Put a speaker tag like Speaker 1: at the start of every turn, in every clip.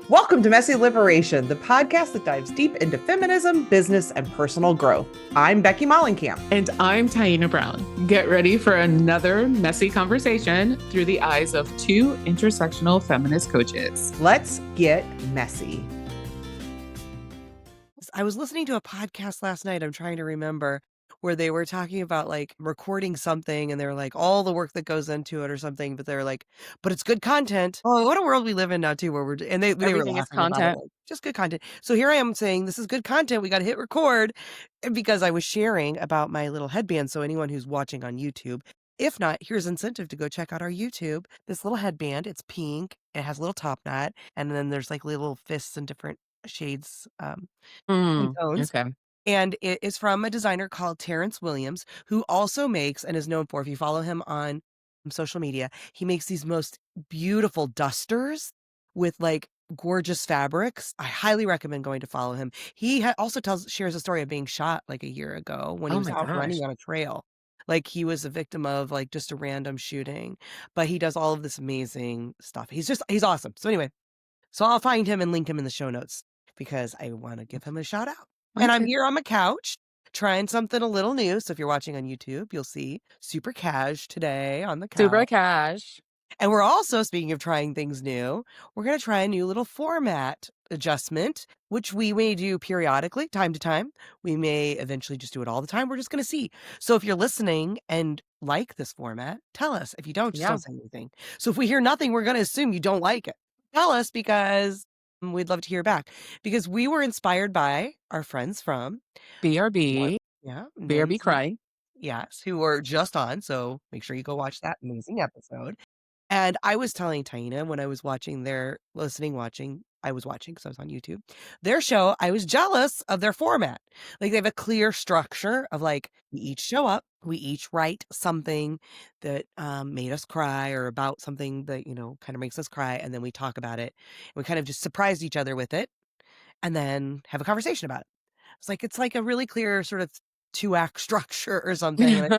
Speaker 1: Welcome to Messy Liberation, the podcast that dives deep into feminism, business, and personal growth. I'm Becky Mollenkamp.
Speaker 2: And I'm Taina Brown. Get ready for another messy conversation through the eyes of two intersectional feminist coaches.
Speaker 1: Let's get messy.
Speaker 3: I was listening to a podcast last night, I'm trying to remember, where they were talking about like recording something and they're like all the work that goes into it or something, but they're like, but it's good content. Oh, what a world we live in now too, where they were
Speaker 2: Everything is
Speaker 3: laughing about it,
Speaker 2: content.
Speaker 3: like, just good content. So here I am saying this is good content. We got to hit record because I was sharing about my little headband. So anyone who's watching on YouTube, if not, here's incentive to go check out our YouTube. This little headband, it's pink. It has a little top knot. And then there's like little fists in different shades and tones.
Speaker 2: Okay.
Speaker 3: And it is from a designer called Terrence Williams, who also makes and is known for, if you follow him on social media, he makes these most beautiful dusters with like gorgeous fabrics. I highly recommend going to follow him. He also shares a story of being shot like a year ago when he was out running on a trail. Like he was a victim of like just a random shooting, but he does all of this amazing stuff. He's awesome. So anyway, so I'll find him and link him in the show notes because I want to give him a shout out. And I'm here on my couch trying something a little new. So if you're watching on YouTube, you'll see Super Cash today on the couch.
Speaker 2: Super Cash.
Speaker 3: And we're also, speaking of trying things new, we're going to try a new little format adjustment, which we may do periodically, time to time. We may eventually just do it all the time. We're just going to see. So if you're listening and like this format, tell us. If you don't, just don't say anything. So if we hear nothing, we're going to assume you don't like it. Tell us because we'd love to hear back, because we were inspired by our friends from
Speaker 2: BRB.
Speaker 3: Yeah.
Speaker 2: BRB Crying.
Speaker 3: Yes, who were just on. So make sure you go watch that amazing episode. And I was telling Taina when I was watching I was watching because I was on YouTube, their show, I was jealous of their format. Like they have a clear structure of like, we each show up, we each write something that made us cry or about something that, kind of makes us cry. And then we talk about it. We kind of just surprised each other with it and then have a conversation about it. It's like a really clear sort of 2-act structure or something.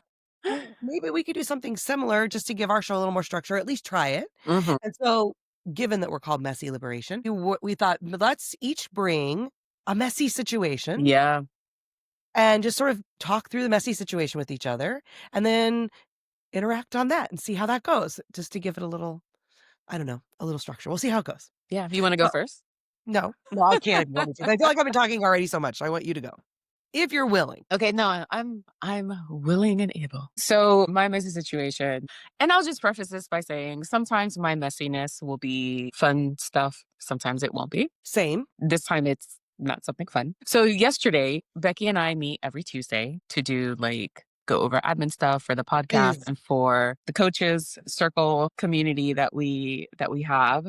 Speaker 3: Maybe we could do something similar just to give our show a little more structure, at least try it. And so given that we're called Messy Liberation, we thought, let's each bring a messy situation.
Speaker 2: Yeah.
Speaker 3: And just sort of talk through the messy situation with each other and then interact on that and see how that goes, just to give it a little, I don't know, a little structure. We'll see how it goes.
Speaker 2: Yeah. You want to go first?
Speaker 3: No, I can't. If you want me to. I feel like I've been talking already so much. So I want you to go. If you're willing.
Speaker 2: Okay, no, I'm willing and able. So my messy situation, and I'll just preface this by saying sometimes my messiness will be fun stuff. Sometimes it won't be.
Speaker 3: Same.
Speaker 2: This time it's not something fun. So yesterday, Becky and I meet every Tuesday to do go over admin stuff for the podcast and for the coaches circle community that we have.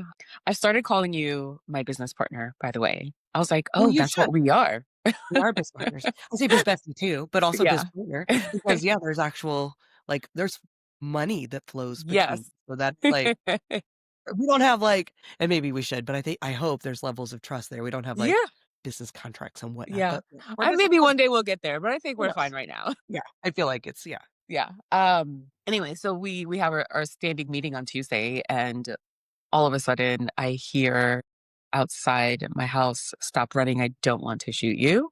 Speaker 2: I started calling you my business partner, by the way. I was like, oh, that's what we are.
Speaker 3: We are business partners. I'll say biz bestie too, but also business partner because there's actual there's money that flows between.
Speaker 2: Yes.
Speaker 3: So that's like we don't have and maybe we should, but I hope there's levels of trust there. We don't have business contracts and whatnot.
Speaker 2: Yeah. And maybe one day we'll get there, but I think we're fine right now.
Speaker 3: Yeah. I feel like it's
Speaker 2: Yeah. Anyway, so we have our standing meeting on Tuesday, and all of a sudden I hear outside my house, stop running, I don't want to shoot you.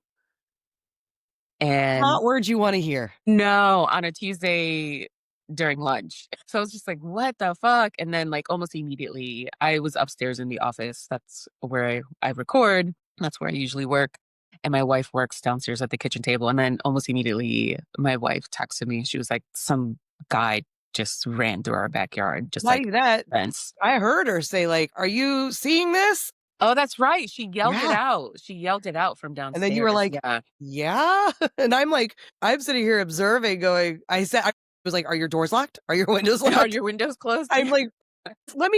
Speaker 2: And
Speaker 3: not words you want to hear.
Speaker 2: No, on a Tuesday during lunch. So I was just like, what the fuck? And then almost immediately I was upstairs in the office. That's where I record. That's where I usually work. And my wife works downstairs at the kitchen table. And then almost immediately my wife texted me. She was like, some guy just ran through our backyard. Just
Speaker 3: like that.
Speaker 2: Fence.
Speaker 3: I heard her say are you seeing this?
Speaker 2: Oh, that's right. She yelled it out. She yelled it out from downstairs.
Speaker 3: And then you were like, yeah. And I'm sitting here observing going, I was like, are your doors locked? Are your windows locked?
Speaker 2: Are your windows closed?
Speaker 3: I'm like,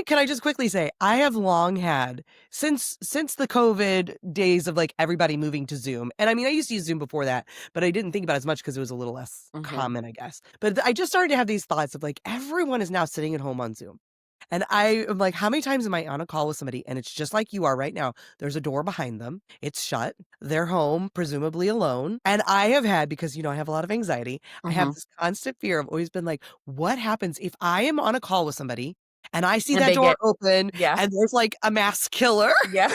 Speaker 3: can I just quickly say, I have long had, since the COVID days of everybody moving to Zoom. And I mean, I used to use Zoom before that, but I didn't think about it as much because it was a little less common, I guess. But I just started to have these thoughts of everyone is now sitting at home on Zoom. And I am like, how many times am I on a call with somebody and it's just like you are right now? There's a door behind them. It's shut. They're home, presumably alone. And I have had, because, I have a lot of anxiety. I have this constant fear. I've always been like, what happens if I am on a call with somebody and I see
Speaker 2: And
Speaker 3: that
Speaker 2: they
Speaker 3: door
Speaker 2: get,
Speaker 3: open
Speaker 2: yeah,
Speaker 3: and there's like a mass killer,
Speaker 2: yeah,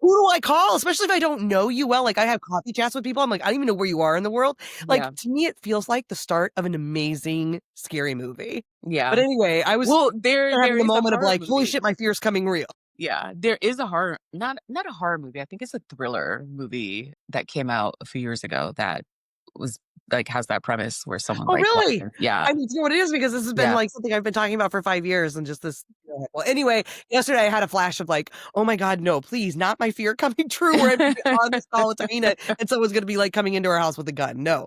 Speaker 3: who do I call? Especially if I don't know you well. Like I have coffee chats with people. I'm like, I don't even know where you are in the world. Like
Speaker 2: yeah,
Speaker 3: to me, it feels like the start of an amazing, scary movie.
Speaker 2: yeah.
Speaker 3: But anyway, I was
Speaker 2: Well, there
Speaker 3: having a
Speaker 2: is a
Speaker 3: moment of
Speaker 2: horror
Speaker 3: like, holy
Speaker 2: movie.
Speaker 3: shit, my fear's coming real.
Speaker 2: Yeah, there is a horror, not a horror movie. I think it's a thriller movie that came out a few years ago that was like has that premise where someone
Speaker 3: Oh,
Speaker 2: like walks
Speaker 3: really?
Speaker 2: in. Yeah,
Speaker 3: I mean, you know what it is? Because this has been
Speaker 2: yeah.
Speaker 3: like something I've been talking about for 5 years and just this. Well, anyway, yesterday I had a flash of like, oh my God, no, please, not my fear coming true where I'm gonna be on this call with Taina and someone's going to be like coming into our house with a gun. No.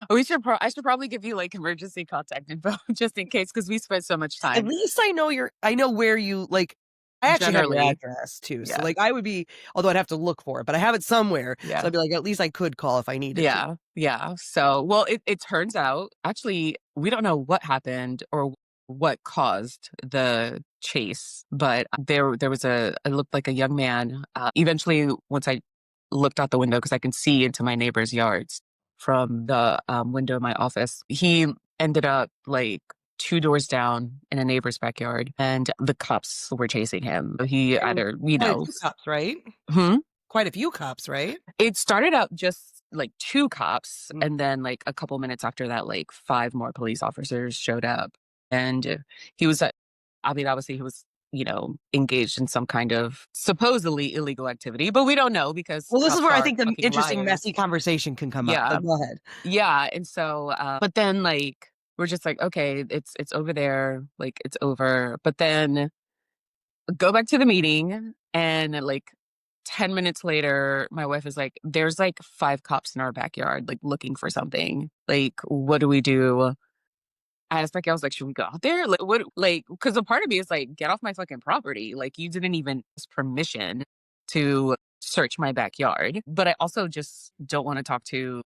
Speaker 2: I should probably give you like emergency contact info just in case because we spent so much
Speaker 3: At
Speaker 2: time.
Speaker 3: least I know where you like. I actually have your
Speaker 2: Generally,
Speaker 3: address too. So
Speaker 2: yeah,
Speaker 3: like I would be, although I'd have to look for it, but I have it somewhere. So
Speaker 2: yeah,
Speaker 3: I'd be like, at least I could call if I needed to.
Speaker 2: yeah, yeah. So, well, it turns out actually we don't know what happened or what caused the chase, but there was it looked like a young man. Eventually, once I looked out the window because I can see into my neighbor's yards from the window of my office, he ended up like two doors down in a neighbor's backyard, and the cops were chasing him. He
Speaker 3: And
Speaker 2: either,
Speaker 3: quite a few cops, right?
Speaker 2: hmm?
Speaker 3: Quite a few cops, right?
Speaker 2: It started out just like two cops,
Speaker 3: Mm.
Speaker 2: and then like a couple minutes after that, like five more police officers showed up, and he was, I mean, obviously he was, engaged in some kind of supposedly illegal activity, but we don't know because
Speaker 3: Well, this is
Speaker 2: cops
Speaker 3: where I
Speaker 2: are
Speaker 3: think the
Speaker 2: fucking
Speaker 3: interesting,
Speaker 2: liars.
Speaker 3: messy conversation can come up.
Speaker 2: Yeah,
Speaker 3: But go ahead.
Speaker 2: yeah, and so, but then like we're just like, okay, it's over there, like it's over, but then go back to the meeting and like 10 minutes later my wife is like, there's like five cops in our backyard like looking for something, like what do we do? I asked Becky, I was like, should we go out there, like what, like because a part of me is like, get off my fucking property, like you didn't even ask permission to search my backyard. But I also just don't want to talk to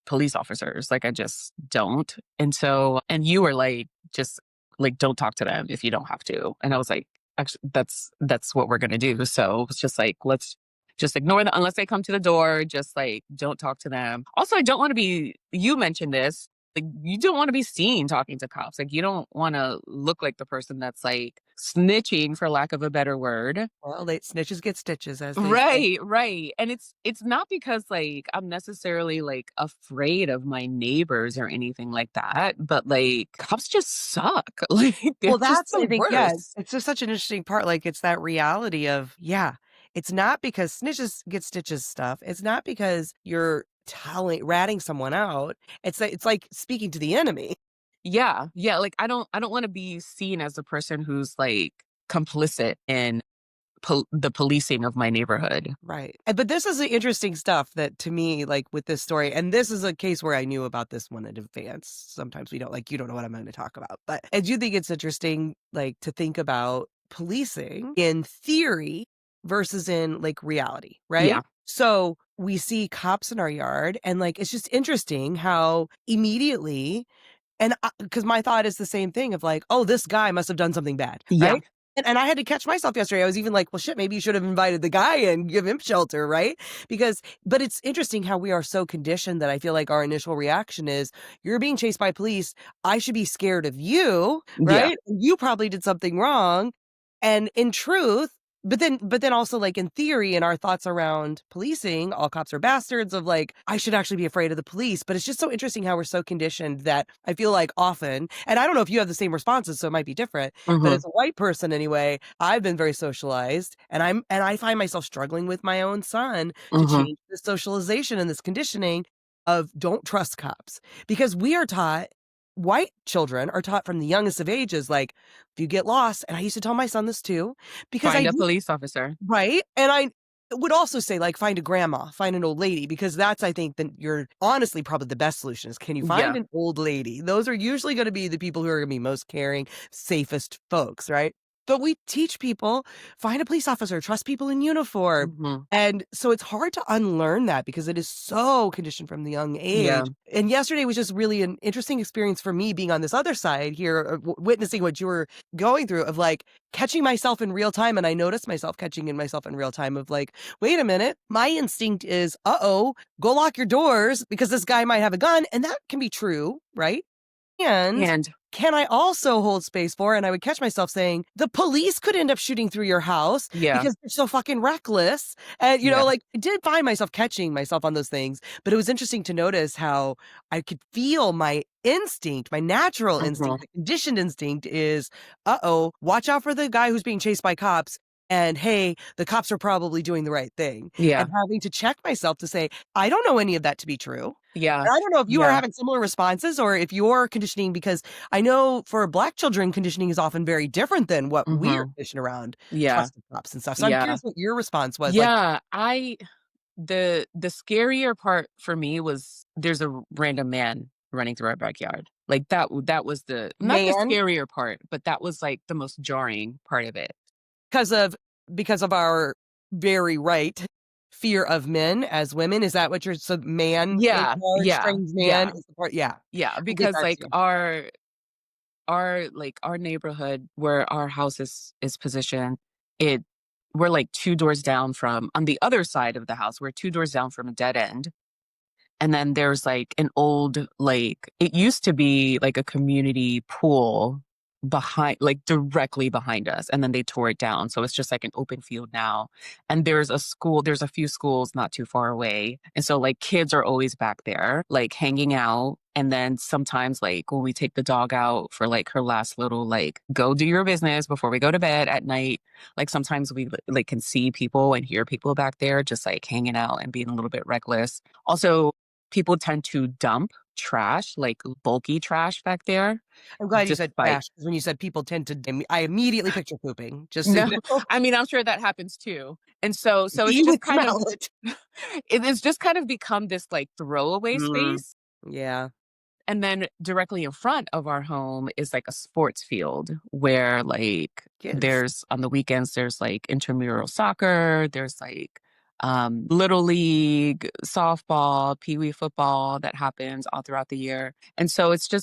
Speaker 2: police officers, like I just don't. And so, and you were like, just like don't talk to them if you don't have to. And I was like, actually that's what we're gonna do. So it's just like, let's just ignore them unless they come to the door, just like don't talk to them. Also, I don't want to be, you mentioned this, like you don't want to be seen talking to cops, like you don't want to look like the person that's like snitching, for lack of a better word.
Speaker 3: Well, snitches get stitches, as they say.
Speaker 2: Right. And it's not because like I'm necessarily like afraid of my neighbors or anything like that, but like cops just suck. Like they're
Speaker 3: Well,
Speaker 2: just
Speaker 3: that's,
Speaker 2: the
Speaker 3: I think, yeah,
Speaker 2: worst.
Speaker 3: it's just such an interesting part. Like, it's that reality of, yeah, it's not because snitches get stitches stuff. It's not because you're ratting someone out. It's like speaking to the enemy.
Speaker 2: Yeah. Yeah. Like I don't want to be seen as a person who's like complicit in the policing of my neighborhood.
Speaker 3: Right. But this is the interesting stuff that to me, like with this story, and this is a case where I knew about this one in advance. Sometimes we don't, like, you don't know what I'm going to talk about. But I do think it's interesting, like, to think about policing in theory versus in like reality, right?
Speaker 2: Yeah.
Speaker 3: So we see cops in our yard, and like, it's just interesting how immediately, and because my thought is the same thing of like, oh, this guy must have done something bad,
Speaker 2: Yeah.
Speaker 3: right? And I had to catch myself yesterday. I was even like, well, shit, maybe you should have invited the guy and give him shelter, right? But it's interesting how we are so conditioned that I feel like our initial reaction is, you're being chased by police. I should be scared of you,
Speaker 2: Yeah.
Speaker 3: right? You probably did something wrong. And in truth, but then also like in theory, in our thoughts around policing, all cops are bastards, of like, I should actually be afraid of the police. But it's just so interesting how we're so conditioned that I feel like often, and I don't know if you have the same responses, so it might be different, but
Speaker 2: Hmm.
Speaker 3: as a white person anyway, I've been very socialized, and I find myself struggling with my own son to
Speaker 2: Hmm.
Speaker 3: change this socialization and this conditioning of don't trust cops, because we are taught, white children are taught from the youngest of ages, like, if you get lost, and I used to tell my son this too, because
Speaker 2: Find
Speaker 3: I
Speaker 2: a
Speaker 3: do,
Speaker 2: police officer.
Speaker 3: right? And I would also say, like, find a grandma, find an old lady, because that's, I think, that you're honestly probably the best solution is, can you find
Speaker 2: Yeah.
Speaker 3: an old lady? Those are usually going to be the people who are going to be most caring, safest folks, right? But we teach people, find a police officer, trust people in uniform.
Speaker 2: Hmm.
Speaker 3: And so it's hard to unlearn that because it is so conditioned from the young
Speaker 2: Yeah.
Speaker 3: age. And yesterday was just really an interesting experience for me, being on this other side here, witnessing what you were going through, of like catching myself in real time. And I noticed myself catching in myself in real time of like, wait a minute, my instinct is, go lock your doors because this guy might have a gun. And that can be true, right? And can I also hold space for, and I would catch myself saying, the police could end up shooting through your house because they're so fucking reckless. And, you know, like, I did find myself catching myself on those things, but it was interesting to notice how I could feel my instinct, my natural instinct, the conditioned instinct is, watch out for the guy who's being chased by cops. And hey, the cops are probably doing the right thing. And having to check myself to say, I don't know any of that to be true.
Speaker 2: Yeah.
Speaker 3: And I don't know if you are having similar responses or if you're conditioning, because I know for Black children, conditioning is often very different than what we are conditioned around trusted cops and stuff. So I'm curious what your response was.
Speaker 2: Yeah, the scarier part for me was there's a random man running through our backyard. Like that was the not the scarier part, but that was like the most jarring part of it.
Speaker 3: Because of our very right fear of men as women. Is that what you're strange man is the part?
Speaker 2: Yeah, because like our neighborhood where our house is positioned, we're like 2 doors down from, on the other side of the house, we're 2 doors down from a dead end. And then there's like an old, like, it used to be like a community pool directly behind us. And then they tore it down. So it's just like an open field now. And there's a few schools not too far away. And so like kids are always back there, like hanging out. And then sometimes like when we take the dog out for like her last little, like, go do your business before we go to bed at night. Like sometimes we like can see people and hear people back there just like hanging out and being a little bit reckless. Also, people tend to dump trash, like bulky trash back there.
Speaker 3: I'm glad you said trash, because when you said people tend to, I immediately picture pooping. Just so you know.
Speaker 2: I mean, I'm sure that happens too. And so it's just kind of it's just kind of become this like throwaway space.
Speaker 3: Yeah.
Speaker 2: And then directly in front of our home is like a sports field where like there's on the weekends there's like intramural soccer, there's like little league, softball, peewee football that happens all throughout the year. And so it's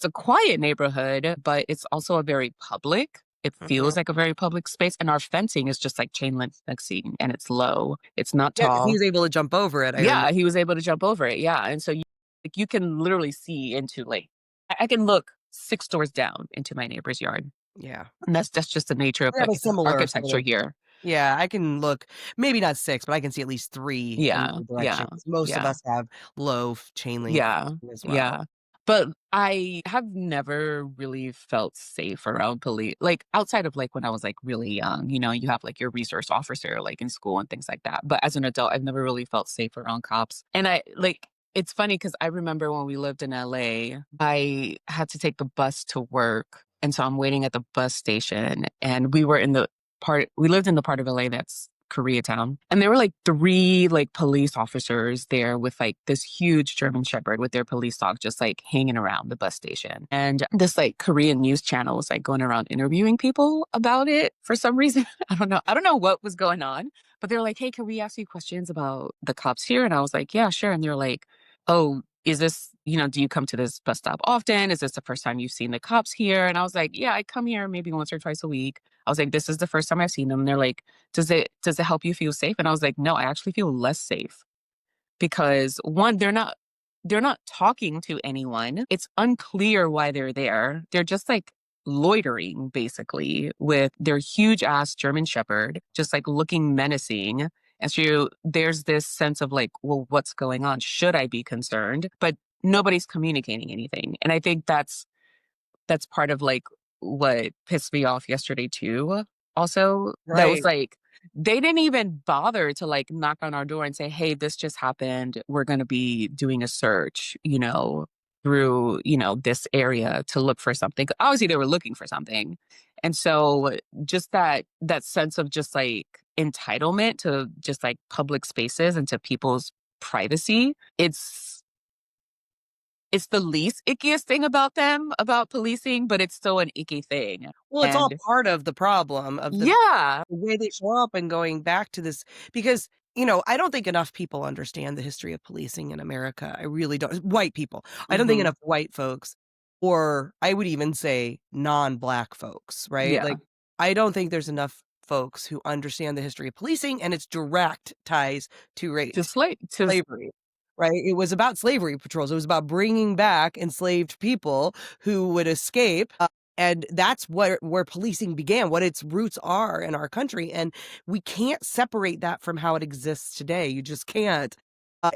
Speaker 2: a quiet neighborhood, but it's also a very public. It feels like a very public space. And our fencing is just like chain link fencing, and it's low. It's not tall.
Speaker 3: He was able to jump over it.
Speaker 2: He was able to jump over it. Yeah. And so you can literally see into like, I can look 6 doors down into my neighbor's yard.
Speaker 3: Yeah.
Speaker 2: And that's just the nature of like, architecture here.
Speaker 3: Yeah, I can look, maybe not 6, but I can see at least 3 in the direction. Most of us have low chain link as well.
Speaker 2: Yeah. But I have never really felt safe around police, like outside of like when I was like really young, you know, you have like your resource officer like in school and things like that. But as an adult, I've never really felt safe around cops. And it's funny because I remember when we lived in LA, I had to take the bus to work. And so I'm waiting at the bus station, and we lived in the part of LA that's Koreatown. And there were like 3 like police officers there with like this huge German Shepherd with their police dog just like hanging around the bus station. And this like Korean news channel was like going around interviewing people about it for some reason. I don't know what was going on, but they're like, hey, can we ask you questions about the cops here? And I was like, yeah, sure. And they're like, oh, is this, you know, do you come to this bus stop often? Is this the first time you've seen the cops here? And I was like, yeah, I come here maybe once or twice a week. I was like, this is the first time I've seen them. And they're like, does it help you feel safe? And I was like, no, I actually feel less safe because one, they're not talking to anyone. It's unclear why they're there. They're just like loitering basically with their huge ass German Shepherd, just like looking menacing. And so there's this sense of like, well, what's going on? Should I be concerned? But nobody's communicating anything. And I think that's part of like what pissed me off yesterday too. Also, that was like, they didn't even bother to like knock on our door and say, hey, this just happened. We're going to be doing a search, you know, through, you know, this area to look for something. Obviously they were looking for something. And so just that sense of just like entitlement to just like public spaces and to people's privacy, it's the least ickiest thing about policing, but it's still an icky thing.
Speaker 3: Well, it's all part of the problem of the way they show up, and going back to this, because, you know, I don't think enough people understand the history of policing in America. I really don't. White people. I don't think enough white folks, or I would even say non-Black folks, right?
Speaker 2: Yeah.
Speaker 3: Like, I don't think there's enough folks who understand the history of policing and its direct ties to race,
Speaker 2: to slavery.
Speaker 3: right? It was about slavery patrols. It was about bringing back enslaved people who would escape. And that's where policing began, what its roots are in our country. And we can't separate that from how it exists today. You just can't.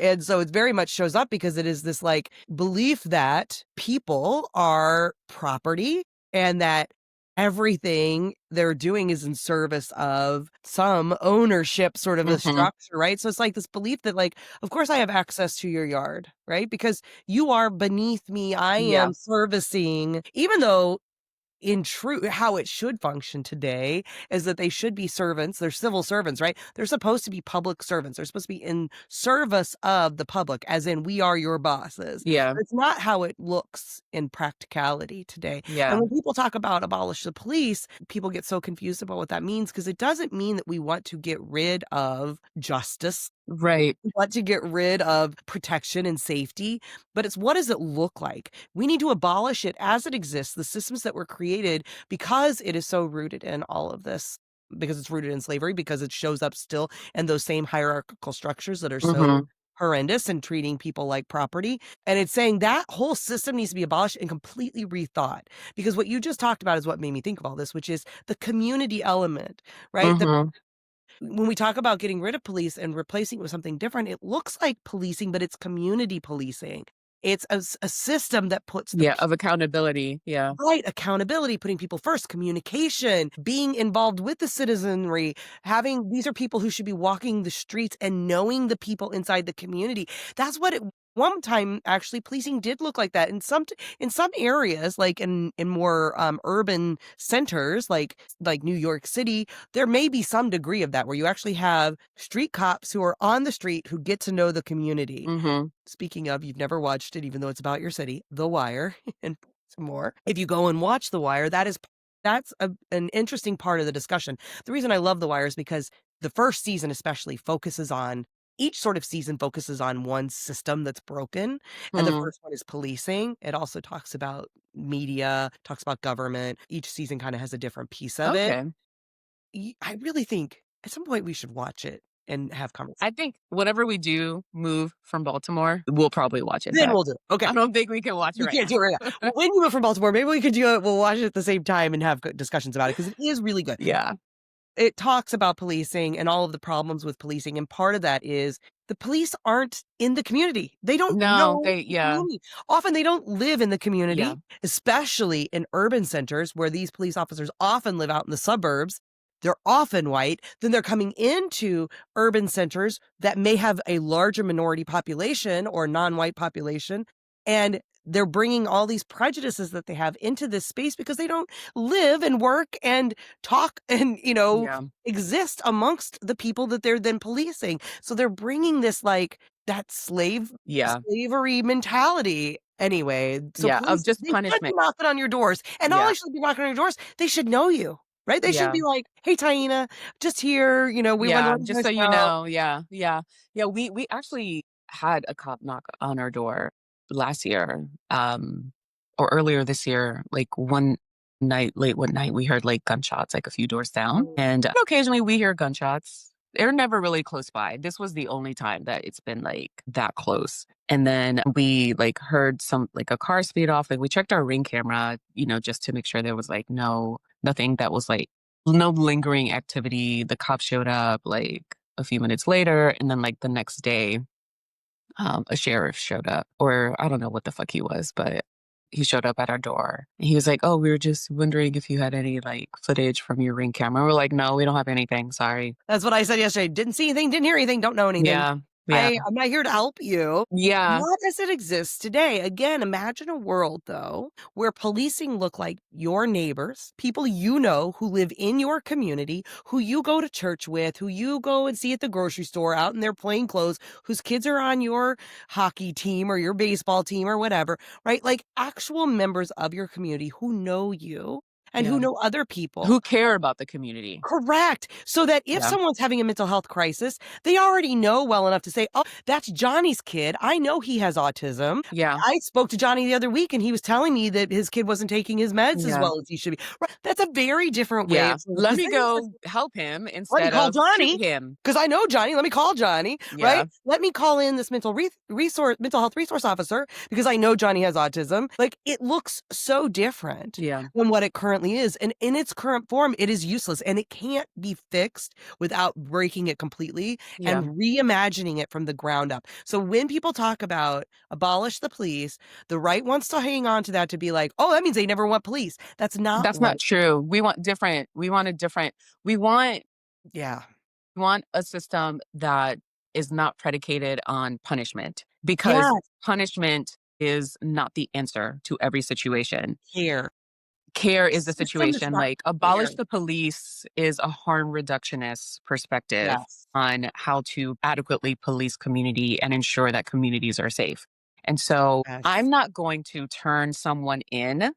Speaker 3: And so it very much shows up because it is this like belief that people are property and that everything they're doing is in service of some ownership sort of a structure, right? So it's like this belief that like, of course I have access to your yard, right? Because you are beneath me. I am servicing, even though in true how it should function today is that they should be servants. They're civil servants, right? They're supposed to be public servants. They're supposed to be in service of the public, as in we are your bosses.
Speaker 2: Yeah.
Speaker 3: But it's not how it looks in practicality today.
Speaker 2: Yeah.
Speaker 3: And when people talk about abolish the police, people get so confused about what that means because it doesn't mean that we want to get rid of justice.
Speaker 2: Right.
Speaker 3: We want to get rid of protection and safety, but it's what does it look like? We need to abolish it as it exists, the systems that were created because it is so rooted in all of this, because it's rooted in slavery, because it shows up still in those same hierarchical structures that are so horrendous and treating people like property. And it's saying that whole system needs to be abolished and completely rethought. Because what you just talked about is what made me think of all this, which is the community element, right? When we talk about getting rid of police and replacing it with something different, it looks like policing, but it's community policing. It's a system that puts
Speaker 2: of accountability. Yeah.
Speaker 3: Right. Accountability, putting people first, communication, being involved with the citizenry, these are people who should be walking the streets and knowing the people inside the community. That's what one time actually policing did look like that in some areas, like in more urban centers like New York City. There may be some degree of that where you actually have street cops who are on the street who get to know the community. Speaking of, you've never watched it, even though it's about your city, The Wire and more. If you go and watch The Wire, that's an interesting part of the discussion. The reason I love The Wire is because the first season especially each sort of season focuses on one system that's broken. And the first one is policing. It also talks about media, talks about government. Each season kind of has a different piece of it. I really think at some point we should watch it and have conversations.
Speaker 2: I think whenever we do move from Baltimore, we'll probably watch it.
Speaker 3: Then we'll do it. Okay.
Speaker 2: I don't think we can watch it right now.
Speaker 3: You can't do it right now. When you move from Baltimore, maybe we could do it. We'll watch it at the same time and have discussions about it because it is really good.
Speaker 2: Yeah.
Speaker 3: It talks about policing and all of the problems with policing. And part of that is the police aren't in the community. They don't know. Often they don't live in the community, especially in urban centers where these police officers often live out in the suburbs. They're often white. Then they're coming into urban centers that may have a larger minority population or non-white population. And they're bringing all these prejudices that they have into this space because they don't live and work and talk and, exist amongst the people that they're then policing. So they're bringing this like that slavery mentality. Anyway, so
Speaker 2: of just
Speaker 3: they
Speaker 2: punishment.
Speaker 3: should be knocking on your doors. And not only should they be knocking on your doors, they should know you. Right? They should be like, hey, Taina, just here, we want to
Speaker 2: just so you know. Yeah. We actually had a cop knock on our door last year, or earlier this year, like late one night, we heard like gunshots, like a few doors down. And occasionally we hear gunshots. They're never really close by. This was the only time that it's been like that close. And then we like heard a car speed off. Like we checked our Ring camera, just to make sure there was like nothing that was like no lingering activity. The cop showed up like a few minutes later. And then like the next day, a sheriff showed up, or I don't know what the fuck he was, but he showed up at our door. He was like, oh, we were just wondering if you had any like footage from your Ring camera. We're like, no, we don't have anything. Sorry.
Speaker 3: That's what I said yesterday. Didn't see anything, didn't hear anything, don't know anything.
Speaker 2: Yeah.
Speaker 3: I'm not here to help you.
Speaker 2: Yeah.
Speaker 3: Not as it exists today. Again, imagine a world, though, where policing look like your neighbors, people who live in your community, who you go to church with, who you go and see at the grocery store out in their plain clothes, whose kids are on your hockey team or your baseball team or whatever, right? Like actual members of your community who know you and who
Speaker 2: Yeah.
Speaker 3: know other people.
Speaker 2: Who care about the community.
Speaker 3: Correct. So that if
Speaker 2: Yeah.
Speaker 3: someone's having a mental health crisis, they already know well enough to say, oh, that's Johnny's kid. I know he has autism.
Speaker 2: Yeah.
Speaker 3: I spoke to Johnny the other week and he was telling me that his kid wasn't taking his meds as
Speaker 2: Yeah.
Speaker 3: well as he should be. Right. That's a very different way
Speaker 2: Yeah.
Speaker 3: of saying,
Speaker 2: Let
Speaker 3: 'cause
Speaker 2: me
Speaker 3: then
Speaker 2: go help him
Speaker 3: let me
Speaker 2: instead
Speaker 3: call
Speaker 2: of
Speaker 3: Johnny
Speaker 2: shoot him.
Speaker 3: because I know Johnny. Let me call Johnny,
Speaker 2: Yeah.
Speaker 3: right? Let me call in this mental health resource officer because I know Johnny has autism. Like it looks so different
Speaker 2: Yeah.
Speaker 3: than what it currently is. And in its current form, it is useless and it can't be fixed without breaking it completely
Speaker 2: Yeah.
Speaker 3: and reimagining it from the ground up. So when people talk about abolish the police, the right wants to hang on to that to be like, oh, that means they never want police. That's not
Speaker 2: That's
Speaker 3: right.
Speaker 2: not true. We want different. We want a different. We want
Speaker 3: Yeah.
Speaker 2: a system that is not predicated on punishment because
Speaker 3: Yes.
Speaker 2: punishment is not the answer to every situation.
Speaker 3: Care.
Speaker 2: Care is the
Speaker 3: System does
Speaker 2: situation.
Speaker 3: not
Speaker 2: Like abolish
Speaker 3: care.
Speaker 2: the police is a harm reductionist perspective
Speaker 3: Yes.
Speaker 2: on how to adequately police community and ensure that communities are safe. And so
Speaker 3: Yes.
Speaker 2: I'm not going to turn someone in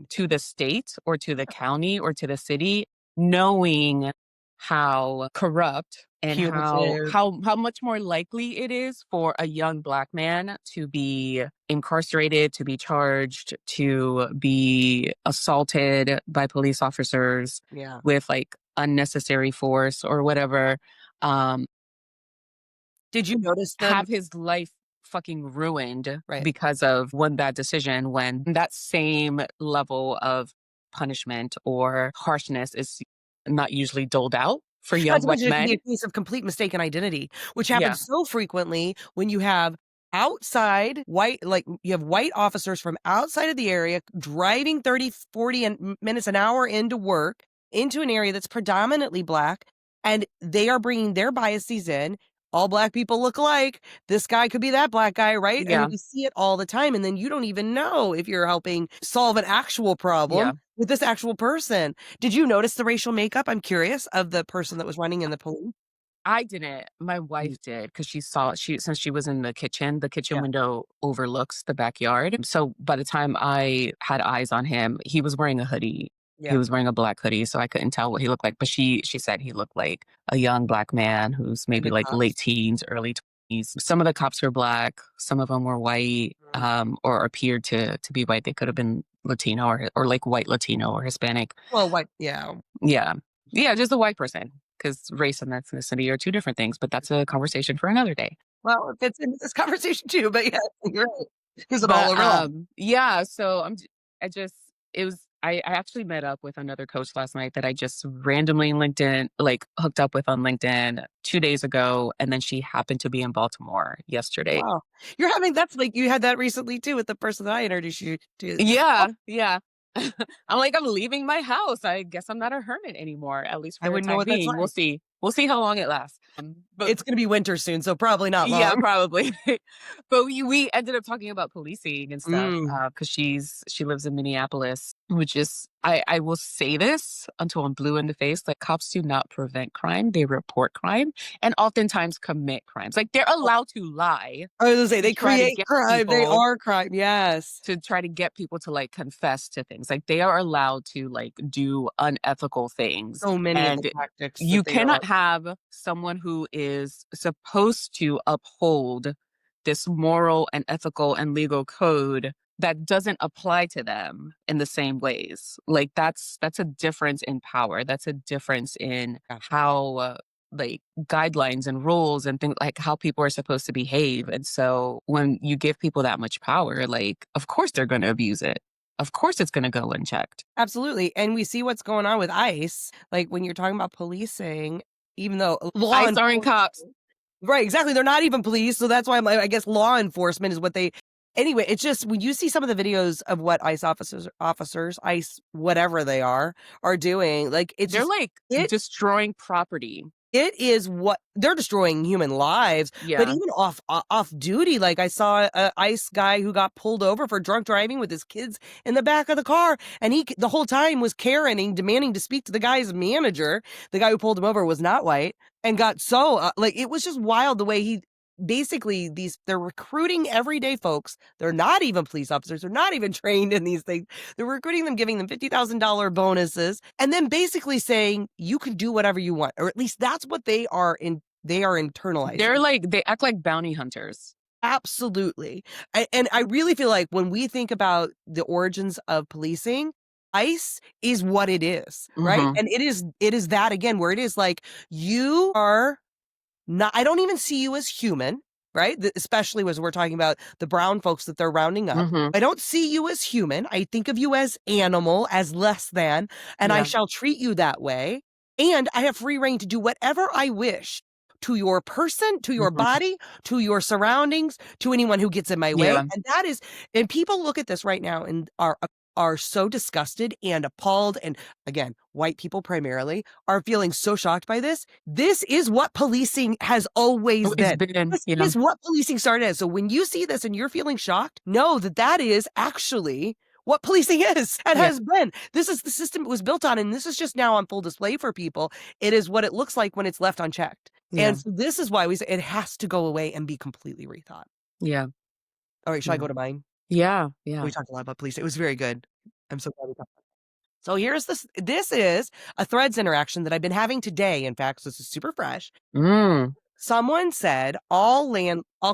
Speaker 2: to the state or to the county or to the city knowing how corrupt and
Speaker 3: Punitive.
Speaker 2: how much more likely it is for a young Black man to be incarcerated, to be charged, to be assaulted by police officers
Speaker 3: Yeah.
Speaker 2: with like unnecessary force or whatever,
Speaker 3: Did you notice them?
Speaker 2: have his life fucking ruined
Speaker 3: Right.
Speaker 2: because of one bad decision, when that same level of punishment or harshness is not usually doled out for
Speaker 3: Not
Speaker 2: young
Speaker 3: to
Speaker 2: white
Speaker 3: mention it can be
Speaker 2: men.
Speaker 3: a case of complete mistaken identity, which
Speaker 2: Yeah.
Speaker 3: happens so frequently when you have outside white, like you have white officers from outside of the area driving 30, 40 minutes an hour into work into an area that's predominantly Black, and they are bringing their biases in. All Black people look alike. This guy could be that Black guy, right?
Speaker 2: Yeah.
Speaker 3: And we see it all the time. And then you don't even know if you're helping solve an actual problem
Speaker 2: Yeah.
Speaker 3: with this actual person. Did you notice the racial makeup? I'm curious of the person that was running in the police.
Speaker 2: I didn't. My wife did because since she was in the kitchen
Speaker 3: Yeah.
Speaker 2: window overlooks the backyard. So by the time I had eyes on him, he was wearing a hoodie.
Speaker 3: Yeah.
Speaker 2: He was wearing a black hoodie, so I couldn't tell what he looked like. But she said he looked like a young Black man who's maybe
Speaker 3: the
Speaker 2: like
Speaker 3: cops.
Speaker 2: late teens, early 20s. Some of the cops were Black, some of them were white, or appeared to be white. They could have been Latino or like white Latino or Hispanic.
Speaker 3: Well, white, yeah.
Speaker 2: Yeah. Yeah, just a white person. Because race and ethnicity are two different things, but that's a conversation for another day.
Speaker 3: Well, it fits into this conversation too, but yeah, you're right. Because it
Speaker 2: But
Speaker 3: all overlaps.
Speaker 2: yeah, so I actually met up with another coach last night that I just randomly hooked up with on LinkedIn 2 days ago, and then she happened to be in Baltimore yesterday.
Speaker 3: Wow. That's like you had that recently too with the person that I introduced you to.
Speaker 2: Yeah, yeah. I'm like, I'm leaving my house. I guess I'm not a hermit anymore, at least
Speaker 3: I
Speaker 2: for the
Speaker 3: wouldn't know
Speaker 2: time
Speaker 3: what that's
Speaker 2: being. We'll
Speaker 3: like.
Speaker 2: see. We'll see how long it lasts. But
Speaker 3: It's going to be winter soon, so probably not long.
Speaker 2: yeah, probably. But we ended up talking about policing and stuff because she lives in Minneapolis, which is I will say this until I'm blue in the face. Like cops do not prevent crime; they report crime and oftentimes commit crimes. Like they're allowed to lie.
Speaker 3: I was going to say,
Speaker 2: to
Speaker 3: they
Speaker 2: try to
Speaker 3: create
Speaker 2: get
Speaker 3: crime. They
Speaker 2: people-
Speaker 3: are crime. Yes.
Speaker 2: to try to get people to like confess to things. Like they are allowed to like do unethical things.
Speaker 3: So many of
Speaker 2: And
Speaker 3: the tactics. that
Speaker 2: you
Speaker 3: they
Speaker 2: cannot
Speaker 3: are.
Speaker 2: have someone who is supposed to uphold this moral and ethical and legal code that doesn't apply to them in the same ways. Like that's a difference in power. That's a difference in how like guidelines and rules and things, like how people are supposed to behave. And so when you give people that much power, like of course they're going to abuse it. Of course it's going to go unchecked.
Speaker 3: Absolutely. And we see what's going on with ICE. Like when you're talking about policing, even though
Speaker 2: ICE aren't cops.
Speaker 3: Right, exactly. They're not even police. So that's why I'm like, I guess law enforcement is what they. Anyway, it's just when you see some of the videos of what ICE ICE, whatever they are doing, like
Speaker 2: They're like destroying property.
Speaker 3: It is what they're destroying human lives.
Speaker 2: Yeah.
Speaker 3: But even off duty, like I saw a ICE guy who got pulled over for drunk driving with his kids in the back of the car, and he the whole time was Karening, demanding to speak to the guy's manager. The guy who pulled him over was not white, and got so like it was just wild the way he basically they're recruiting everyday folks. They're not even police officers. They're not even trained in these things. They're recruiting them, giving them $50,000 bonuses, and then basically saying you can do whatever you want, or at least that's what they are internalizing.
Speaker 2: They act like bounty hunters.
Speaker 3: Absolutely. And I really feel like when we think about the origins of policing, ICE is what it is, right?
Speaker 2: Mhm.
Speaker 3: And it is that again, where it is like, you are not, I don't even see you as human, right? Especially as we're talking about the brown folks that they're rounding up.
Speaker 2: Mhm.
Speaker 3: I don't see you as human. I think of you as animal, as less than, and I
Speaker 2: Yeah.
Speaker 3: shall treat you that way. And I have free reign to do whatever I wish to your person, to your
Speaker 2: Mhm.
Speaker 3: body, to your surroundings, to anyone who gets in my way.
Speaker 2: Yeah.
Speaker 3: And that is, and people look at this right now and are so disgusted and appalled. And again, white people primarily are feeling so shocked by this. This is what policing has always
Speaker 2: It's
Speaker 3: been.
Speaker 2: been,
Speaker 3: This
Speaker 2: yeah.
Speaker 3: is what policing started as. So when you see this and you're feeling shocked, know that that is actually what policing is and
Speaker 2: Yeah.
Speaker 3: has been. This is the system it was built on, and this is just now on full display for people. It is what it looks like when it's left unchecked.
Speaker 2: Yeah.
Speaker 3: And so this is why we say it has to go away and be completely rethought.
Speaker 2: Yeah.
Speaker 3: All right, should I
Speaker 2: Yeah.
Speaker 3: go to mine?
Speaker 2: Yeah. Yeah.
Speaker 3: We talked a lot about police. It was very good. I'm so glad we talked. So here's this. This is a Threads interaction that I've been having today. In fact, so this is super fresh.
Speaker 2: Mm.
Speaker 3: Someone said all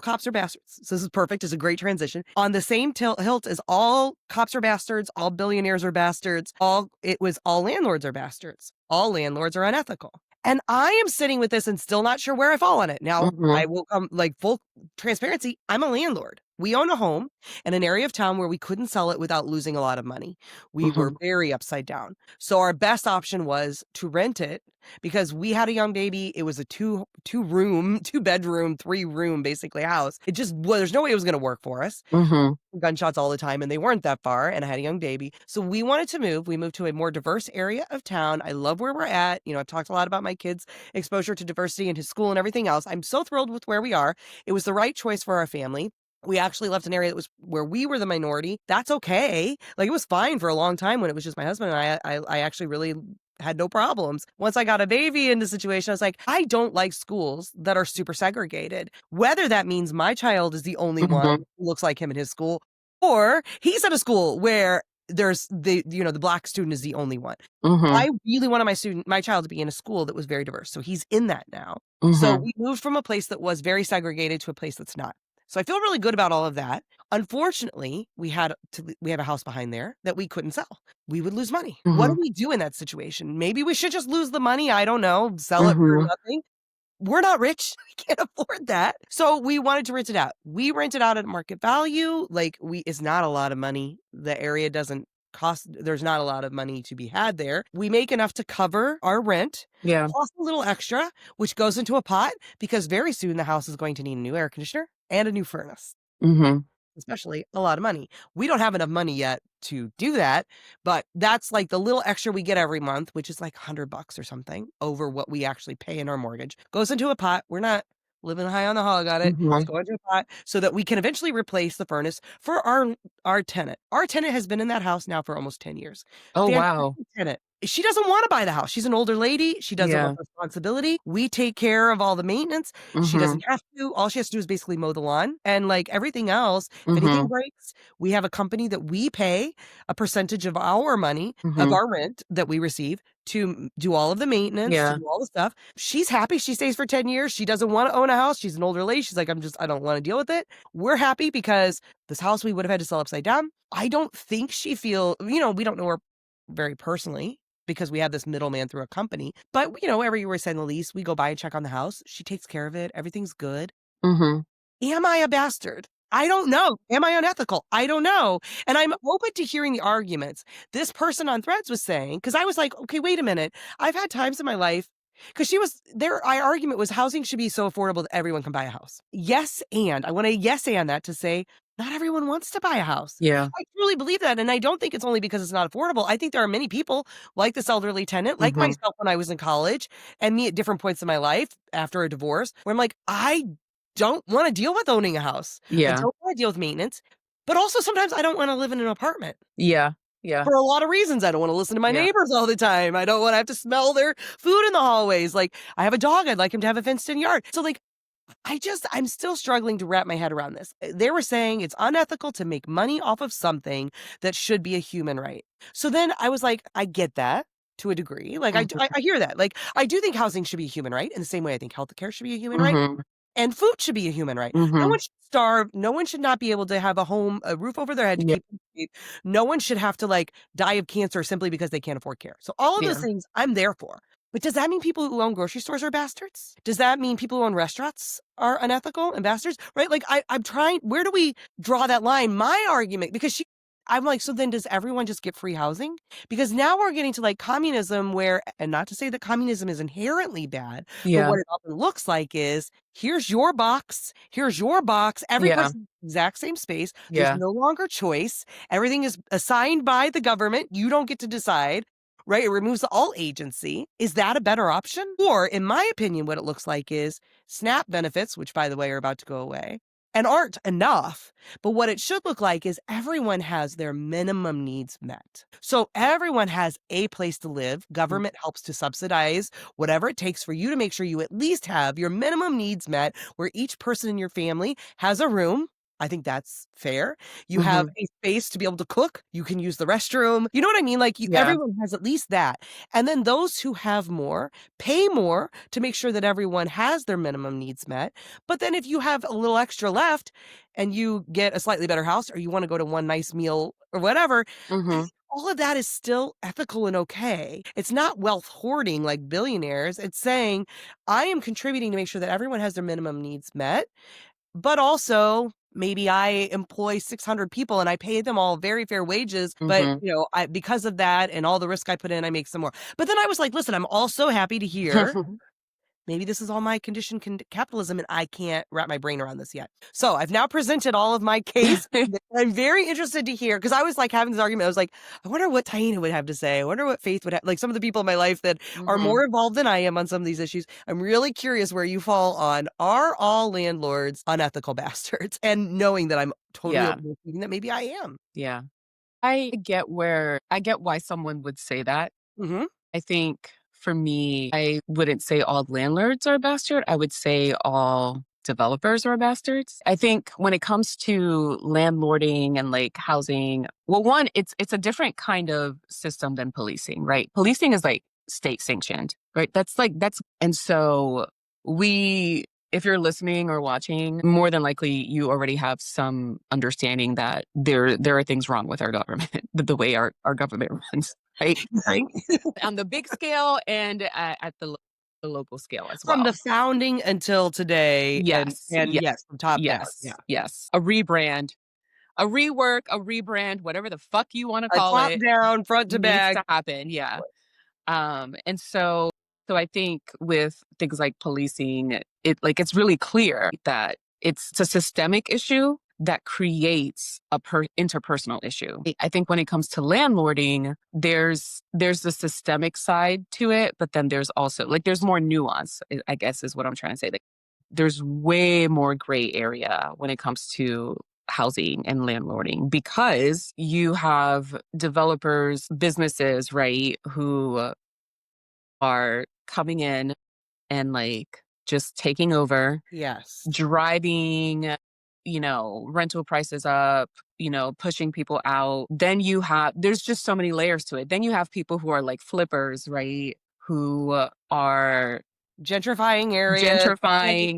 Speaker 3: cops are bastards. So this is perfect. It's a great transition. On the same hilt as all cops are bastards, all billionaires are bastards, all landlords are bastards. All landlords are unethical. And I am sitting with this and still not sure where I fall on it. Now,
Speaker 2: Mhm.
Speaker 3: I will come like full transparency. I'm a landlord. We own a home in an area of town where we couldn't sell it without losing a lot of money. We were very upside down. So our best option was to rent it because we had a young baby. It was a two bedroom, 3-room basically house. It just, well, there's no way it was going to work for us.
Speaker 2: Mhm.
Speaker 3: Gunshots all the time, and they weren't that far, and I had a young baby. So we wanted to move. We moved to a more diverse area of town. I love where we're at. You know, I've talked a lot about my kids' exposure to diversity in his school and everything else. I'm so thrilled with where we are. It was the right choice for our family. We actually left an area that was where we were the minority. That's okay. Like, it was fine for a long time when it was just my husband and I actually really had no problems. Once I got a baby in the situation, I was like, I don't like schools that are super segregated. Whether that means my child is the only one who looks like him in his school, or he's at a school where there's the black student is the only one. I really wanted my child to be in a school that was very diverse. So he's in that now. So we moved from a place that was very segregated to a place that's not. So I feel really good about all of that. Unfortunately, we have a house behind there that we couldn't sell. We would lose money. What do we do in that situation? Maybe we should just lose the money. I don't know. Sell it for nothing. We're not rich. We can't afford that. So we wanted to rent it out. We rent it out at market value. Like, it's not a lot of money. The area doesn't cost, there's not a lot of money to be had there. We make enough to cover our rent.
Speaker 2: Yeah.
Speaker 3: Plus a little extra, which goes into a pot because very soon the house is going to need a new air conditioner and a new furnace. Especially a lot of money. We don't have enough money yet to do that, but that's like the little extra we get every month, which is like $100 or something over what we actually pay in our mortgage. Goes into a pot. We're not living high on the hog on it. It's going into a pot so that we can eventually replace the furnace for our tenant. Our tenant has been in that house now for almost 10 years.
Speaker 2: Oh,
Speaker 3: Fantastic
Speaker 2: wow.
Speaker 3: tenant. She doesn't want to buy the house. She's an older lady. She doesn't want responsibility. We take care of all the maintenance. She doesn't have to. All she has to do is basically mow the lawn, and like everything else, if anything breaks, we have a company that we pay a percentage of our money, of our rent that we receive, to do all of the maintenance, to do all the stuff. She's happy. She stays for 10 years. She doesn't want to own a house. She's an older lady. She's like, I don't want to deal with it. We're happy because this house we would have had to sell upside down. I don't think we don't know her very personally, because we have this middleman through a company. But, every year we sign the lease, we go by and check on the house. She takes care of it. Everything's good. Am I a bastard? I don't know. Am I unethical? I don't know. And I'm open to hearing the arguments. This person on Threads was saying, because I was like, okay, wait a minute. I've had times in my life, because our argument was housing should be so affordable that everyone can buy a house. Yes, and I want to and that to say, not everyone wants to buy a house.
Speaker 2: Yeah.
Speaker 3: I truly believe that. And I don't think it's only because it's not affordable. I think there are many people like this elderly tenant, like myself when I was in college, and me at different points in my life after a divorce, where I'm like, I don't want to deal with owning a house. I don't want to deal with maintenance. But also sometimes I don't want to live in an apartment.
Speaker 2: Yeah.
Speaker 3: For a lot of reasons. I don't want to listen to my neighbors all the time. I don't want to have to smell their food in the hallways. Like, I have a dog. I'd like him to have a fenced in yard. So like, I'm still struggling to wrap my head around this. They were saying it's unethical to make money off of something that should be a human right. So then I was like, I get that to a degree. Like, I hear that. Like, I do think housing should be a human right in the same way I think healthcare should be a human right. And food should be a human right. No one should starve. No one should not be able to have a roof over their head to keep them safe. No one should have to like die of cancer simply because they can't afford care. So all of those things I'm there for. But does that mean people who own grocery stores are bastards? Does that mean people who own restaurants are unethical and bastards? Right? Like I'm trying, where do we draw that line? My argument, because I'm like, so then does everyone just get free housing? Because now we're getting to like communism where, and not to say that communism is inherently bad, but what it often looks like is here's your box, every person exact same space. There's no longer choice. Everything is assigned by the government. You don't get to decide. Right? It removes all agency. Is that a better option? Or, in my opinion, what it looks like is SNAP benefits, which, by the way, are about to go away, and aren't enough. But what it should look like is everyone has their minimum needs met. So everyone has a place to live. Government helps to subsidize whatever it takes for you to make sure you at least have your minimum needs met, where each person in your family has a room. I think that's fair. You have a space to be able to cook. You can use the restroom. You know what I mean? Like everyone has at least that. And then those who have more pay more to make sure that everyone has their minimum needs met. But then if you have a little extra left and you get a slightly better house or you want to go to one nice meal or whatever, all of that is still ethical and okay. It's not wealth hoarding like billionaires. It's saying I am contributing to make sure that everyone has their minimum needs met. But also, maybe I employ 600 people and I pay them all very fair wages. But, because of that and all the risk I put in, I make some more. But then I was like, listen, I'm also happy to hear maybe this is all my conditioned capitalism and I can't wrap my brain around this yet. So I've now presented all of my case. I'm very interested to hear, because I was like having this argument. I was like, I wonder what Taina would have to say. I wonder what Faith would have, like some of the people in my life that are more involved than I am on some of these issues. I'm really curious where you fall on, are all landlords unethical bastards? And knowing that I'm totally thinking that maybe I am.
Speaker 2: Yeah. I get why someone would say that. I think for me, I wouldn't say all landlords are a bastard. I would say all developers are bastards. I think when it comes to landlording and like housing, well, one, it's a different kind of system than policing, right? Policing is like state sanctioned, right? And so if you're listening or watching, more than likely you already have some understanding that there are things wrong with our government, the way our government runs, right? On the big scale and at the local scale as well.
Speaker 3: From the founding until today.
Speaker 2: Yes.
Speaker 3: Yes, from top down.
Speaker 2: Yes. A rebrand, a rework, a rebrand, whatever the fuck you want to call it.
Speaker 3: Top down, front to back.
Speaker 2: Needs to happen. Yeah. And so I think with things like policing, it's really clear that it's a systemic issue that creates a interpersonal issue. I think when it comes to landlording, there's the systemic side to it, but then there's also there's more nuance, I guess is what I'm trying to say. Like, there's way more gray area when it comes to housing and landlording, because you have developers, businesses, right, who are coming in and just taking over.
Speaker 3: Yes.
Speaker 2: Driving, rental prices up, pushing people out. Then there's just so many layers to it. Then you have people who are like flippers, right? Who are
Speaker 3: gentrifying areas.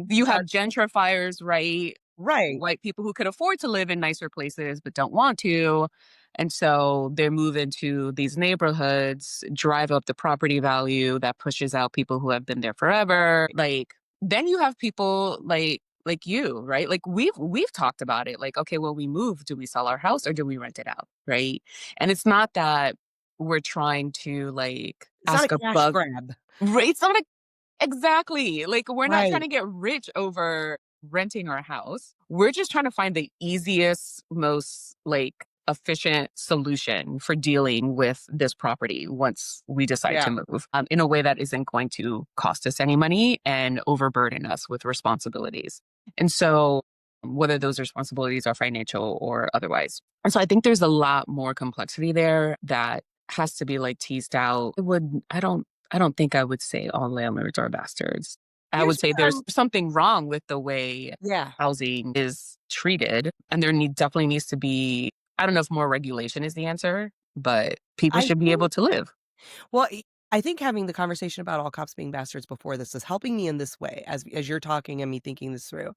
Speaker 2: You have gentrifiers, right?
Speaker 3: Right.
Speaker 2: White people who could afford to live in nicer places but don't want to. And so they move into these neighborhoods, drive up the property value that pushes out people who have been there forever. Then you have people like you, right? Like we've talked about it. Like, okay, well, we move. Do we sell our house or do we rent it out? Right. And it's not that we're trying to
Speaker 3: ask a cash grab.
Speaker 2: Right. It's not exactly. We're not trying to get rich over renting our house. We're just trying to find the easiest, most efficient solution for dealing with this property once we decide to move, in a way that isn't going to cost us any money and overburden us with responsibilities. And so whether those responsibilities are financial or otherwise. And so I think there's a lot more complexity there that has to be teased out. I don't think I would say all landlords are bastards. I
Speaker 3: Here's
Speaker 2: would say
Speaker 3: where
Speaker 2: there's something wrong with the way
Speaker 3: yeah.
Speaker 2: housing is treated. And definitely needs to be, I don't know if more regulation is the answer, but people
Speaker 3: I
Speaker 2: should be
Speaker 3: think
Speaker 2: able to live.
Speaker 3: well, I think having the conversation about all cops being bastards before this is helping me in this way as you're talking and me thinking this through.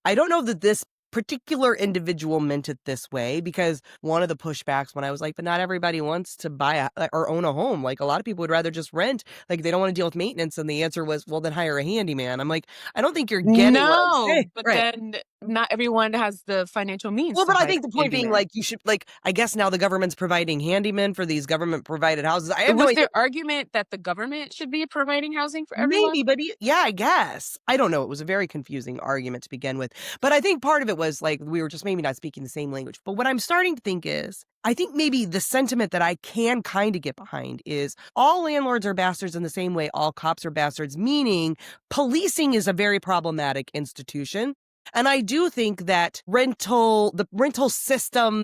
Speaker 3: I don't know that this particular individual meant it this way, because one of the pushbacks when I was like, but not everybody wants to buy or own a home. Like, a lot of people would rather just rent. Like, they don't want to deal with maintenance. And the answer was, well, then hire a handyman. I'm like, I don't think you're getting what I'm
Speaker 2: No,
Speaker 3: saying.
Speaker 2: but
Speaker 3: Right.
Speaker 2: then not everyone has the financial means
Speaker 3: Well,
Speaker 2: to
Speaker 3: but I
Speaker 2: hire
Speaker 3: think the
Speaker 2: a
Speaker 3: point being,
Speaker 2: handyman.
Speaker 3: like, you should, like, I guess now the government's providing handymen for these government provided houses. I have no
Speaker 2: Was
Speaker 3: idea.
Speaker 2: there argument that the government should be providing housing for everyone?
Speaker 3: Maybe, but yeah, I guess. I don't know. It was a very confusing argument to begin with. But I think part of it was like we were just maybe not speaking the same language. But what I'm starting to think is, I think maybe the sentiment that I can kind of get behind is all landlords are bastards in the same way all cops are bastards, meaning policing is a very problematic institution. And I do think that the rental system,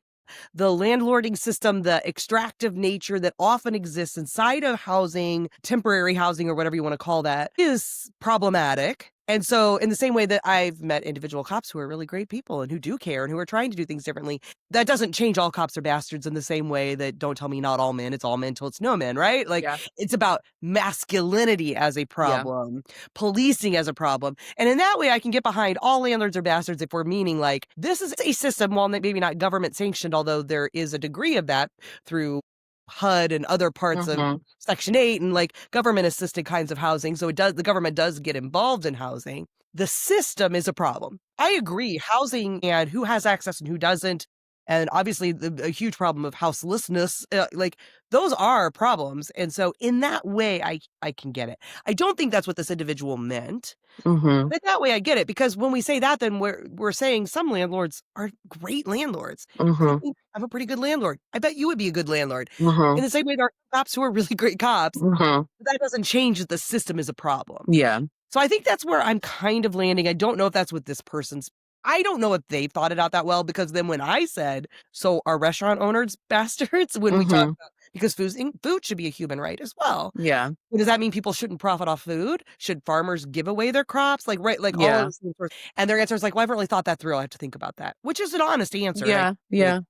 Speaker 3: the landlording system, the extractive nature that often exists inside of housing, temporary housing, or whatever you want to call that, is problematic. And so, in the same way that I've met individual cops who are really great people and who do care and who are trying to do things differently, that doesn't change all cops are bastards in the same way that don't tell me not all men, it's all men till it's no men, right? Like,
Speaker 2: Yeah.
Speaker 3: it's about masculinity as a problem, policing as a problem. And in that way, I can get behind all landlords are bastards if we're meaning like this is a system, while maybe not government sanctioned, although there is a degree of that through HUD and other parts of
Speaker 2: Mm-hmm.
Speaker 3: Section 8 and like government assisted kinds of housing. So the government does get involved in housing. The system is a problem. I agree. Housing and who has access and who doesn't. And obviously a huge problem of houselessness, like those are problems. And so in that way, I can get it. I don't think that's what this individual meant.
Speaker 2: Mm-hmm.
Speaker 3: But that way I get it, because when we say that, then we're saying some landlords are great landlords.
Speaker 2: Mm-hmm.
Speaker 3: I think I'm a pretty good landlord. I bet you would be a good landlord.
Speaker 2: Mm-hmm.
Speaker 3: In the same way there are cops who are really great cops,
Speaker 2: Mm-hmm.
Speaker 3: but that doesn't change that the system is a problem.
Speaker 2: Yeah.
Speaker 3: So I think that's where I'm kind of landing. I don't know if that's what this person's I don't know if they've thought it out that well, because then when I said, so are restaurant owners bastards when we talk
Speaker 2: Mm-hmm.
Speaker 3: about, because food should be a human right as well.
Speaker 2: Yeah.
Speaker 3: Does that mean people shouldn't profit off food? Should farmers give away their crops? Like, right, like all of
Speaker 2: Yeah.
Speaker 3: those things. And their answer is like, well, I haven't really thought that through. I have to think about that, which is an honest answer. And
Speaker 2: Yeah. Yeah.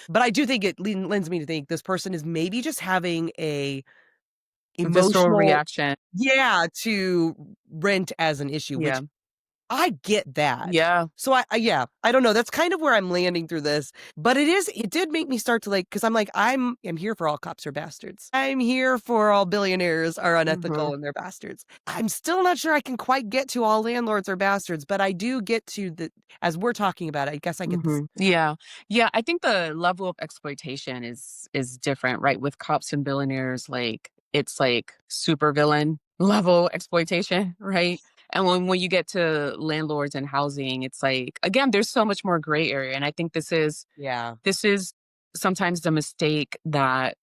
Speaker 3: but I do think it lends me to think this person is maybe just having a
Speaker 2: Visceral
Speaker 3: emotional,
Speaker 2: reaction.
Speaker 3: to rent as an issue, which
Speaker 2: Yeah.
Speaker 3: I get that.
Speaker 2: Yeah.
Speaker 3: So I don't know. That's kind of where I'm landing through this. But it did make me start to like, because I'm like, I'm here for all cops are bastards. I'm here for all billionaires are unethical
Speaker 2: Mm-hmm.
Speaker 3: and they're bastards. I'm still not sure I can quite get to all landlords are bastards, but I do get to as we're talking about it, I guess I get this.
Speaker 2: Mm-hmm. Yeah. Yeah. I think the level of exploitation is different, right? With cops and billionaires, like it's like super villain level exploitation, right? And when you get to landlords and housing, it's like, again, there's so much more gray area. And I think this is
Speaker 3: Yeah.
Speaker 2: sometimes the mistake that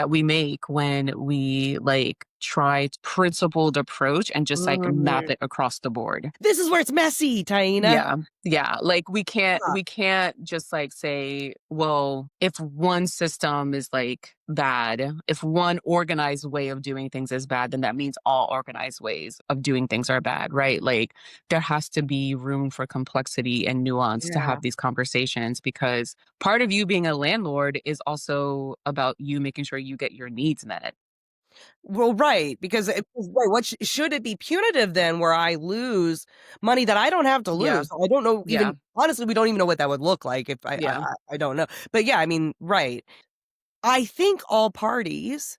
Speaker 2: we make when we like try principled approach and just like map
Speaker 3: Mhm.
Speaker 2: it across the board.
Speaker 3: This is where it's messy, Taina.
Speaker 2: Yeah. Yeah. Like we can't
Speaker 3: Yeah.
Speaker 2: just like say, well, if one system is like bad, if one organized way of doing things is bad, then that means all organized ways of doing things are bad, right? Like there has to be room for complexity and nuance to
Speaker 3: Yeah.
Speaker 2: have these conversations, because part of you being a landlord is also about you making sure you get your needs met.
Speaker 3: Well, right, because what should it be punitive then, where I lose money that I don't have to
Speaker 2: Yeah.
Speaker 3: lose? I don't know
Speaker 2: Yeah.
Speaker 3: even honestly, we don't even know what that would look like if
Speaker 2: Yeah.
Speaker 3: I don't know. But yeah, I mean, right. I think all parties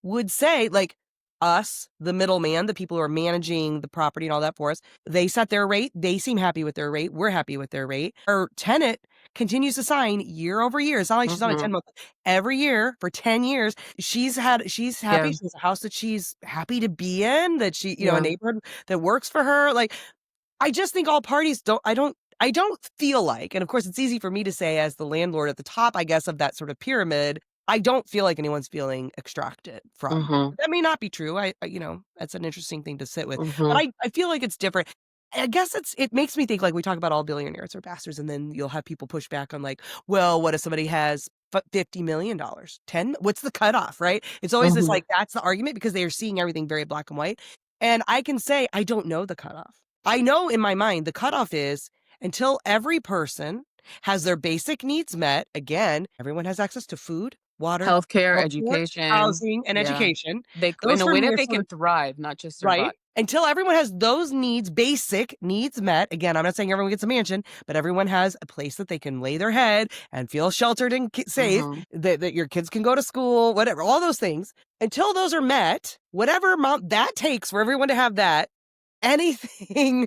Speaker 3: would say, like, us, the middleman, the people who are managing the property and all that for us, they set their rate. They seem happy with their rate. We're happy with their rate. Our tenant continues to sign year over year. It's not like she's on a
Speaker 2: Mhm.
Speaker 3: 10-month. Every year for 10 years, she's happy.
Speaker 2: Yeah.
Speaker 3: She has a house that she's happy to be in, that she, a
Speaker 2: Yeah.
Speaker 3: neighborhood that works for her. Like, I just think all parties I don't feel like, and of course it's easy for me to say as the landlord at the top, I guess, of that sort of pyramid, I don't feel like anyone's feeling extracted from.
Speaker 2: Mhm.
Speaker 3: That may not be true. That's an interesting thing to sit with. But
Speaker 2: Mhm.
Speaker 3: I feel like it's different. I guess it makes me think, like, we talk about all billionaires are bastards, and then you'll have people push back on like, well, what if somebody has $50 million? 10? What's the cutoff, right? It's always this
Speaker 2: Mhm.
Speaker 3: like, that's the argument, because they are seeing everything very black and white. And I can say, I don't know the cutoff. I know in my mind, the cutoff is until every person has their basic needs met. Again, everyone has access to food, water,
Speaker 2: Healthcare,
Speaker 3: healthcare,
Speaker 2: education.
Speaker 3: housing, and
Speaker 2: Yeah.
Speaker 3: education.
Speaker 2: In
Speaker 3: Those
Speaker 2: a
Speaker 3: for
Speaker 2: way
Speaker 3: me
Speaker 2: that
Speaker 3: are
Speaker 2: they
Speaker 3: sort
Speaker 2: can
Speaker 3: of
Speaker 2: thrive, not just
Speaker 3: right.
Speaker 2: survive.
Speaker 3: Until everyone has those needs, basic needs met. Again, I'm not saying everyone gets a mansion, but everyone has a place that they can lay their head and feel sheltered and safe, that your kids can go to school, whatever, all those things. Until those are met, whatever amount that takes for everyone to have that, anything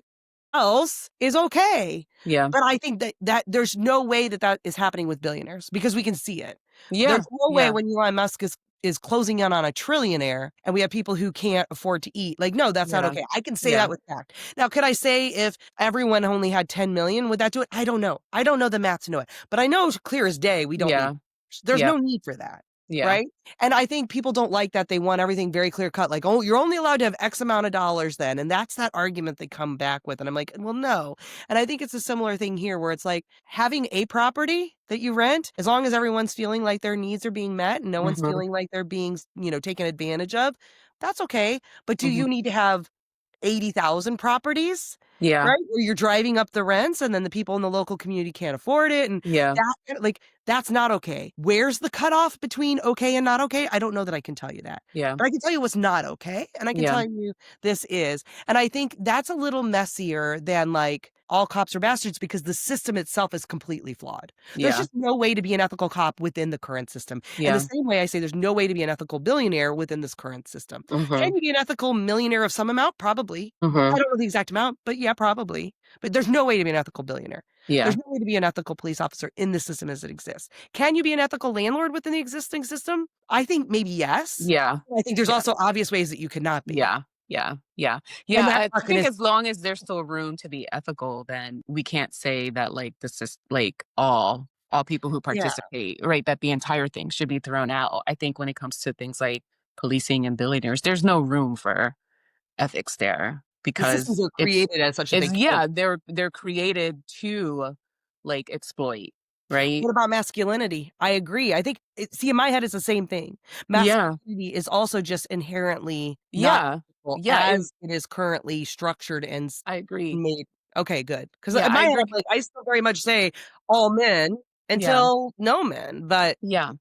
Speaker 3: else is okay.
Speaker 2: Yeah.
Speaker 3: But I think that there's no way that is happening with billionaires because we can see it.
Speaker 2: Yeah.
Speaker 3: There's no way
Speaker 2: Yeah.
Speaker 3: when Elon Musk is closing in on a trillionaire and we have people who can't afford to eat. Like, no, that's not
Speaker 2: Yeah.
Speaker 3: okay. I can say
Speaker 2: Yeah.
Speaker 3: that with fact. Now, could I say if everyone only had 10 million, would that do it? I don't know. I don't know the math to know it. But I know clear as day we don't need.
Speaker 2: Yeah.
Speaker 3: There's
Speaker 2: Yeah.
Speaker 3: no need for that.
Speaker 2: Yeah.
Speaker 3: Right. And I think people don't like that. They want everything very clear cut. Like, oh, you're only allowed to have X amount of dollars then. And that's that argument they come back with. And I'm like, well, no. And I think it's a similar thing here where it's like having a property that you rent, as long as everyone's feeling like their needs are being met and no one's feeling like they're being, taken advantage of, that's okay. But do you need to have 80,000 properties?
Speaker 2: Yeah.
Speaker 3: Right? Where you're driving up the rents and then the people in the local community can't afford it. And
Speaker 2: Yeah.
Speaker 3: that's not okay. Where's the cutoff between okay and not okay? I don't know that I can tell you that.
Speaker 2: Yeah.
Speaker 3: But I can tell you what's not okay. And I can tell you this is. And I think that's a little messier than like all cops are bastards because the system itself is completely flawed. There's just no way to be an ethical cop within the current system. And the same way I say there's no way to be an ethical billionaire within this current system. Can you be an ethical millionaire of some amount? Probably. I don't know the exact amount, but yeah, probably. But there's no way to be an ethical billionaire.
Speaker 2: Yeah.
Speaker 3: There's no way to be an ethical police officer in the system as it exists. Can you be an ethical landlord within the existing system? I think maybe yes.
Speaker 2: Yeah.
Speaker 3: I think there's also obvious ways that you cannot be.
Speaker 2: Yeah. Yeah. Yeah.
Speaker 3: And
Speaker 2: Yeah.
Speaker 3: that's
Speaker 2: I
Speaker 3: not
Speaker 2: think
Speaker 3: gonna
Speaker 2: as long as there's still room to be ethical, then we can't say that like this is like all people who participate, right? That the entire thing should be thrown out. I think when it comes to things like policing and billionaires, there's no room for ethics there
Speaker 3: the systems
Speaker 2: because
Speaker 3: are created as such that they can't.
Speaker 2: they're created to like exploit, right?
Speaker 3: What about masculinity? I agree. I think see, in my head, it's the same thing.
Speaker 2: Yeah.
Speaker 3: Masculinity is also just inherently not ethical
Speaker 2: Yeah.
Speaker 3: as it is currently structured and
Speaker 2: I agree.
Speaker 3: made. Okay, good. Because
Speaker 2: Yeah,
Speaker 3: in my
Speaker 2: I
Speaker 3: head,
Speaker 2: agree.
Speaker 3: I'm like, I still very much say all men until no men, but
Speaker 2: Yeah.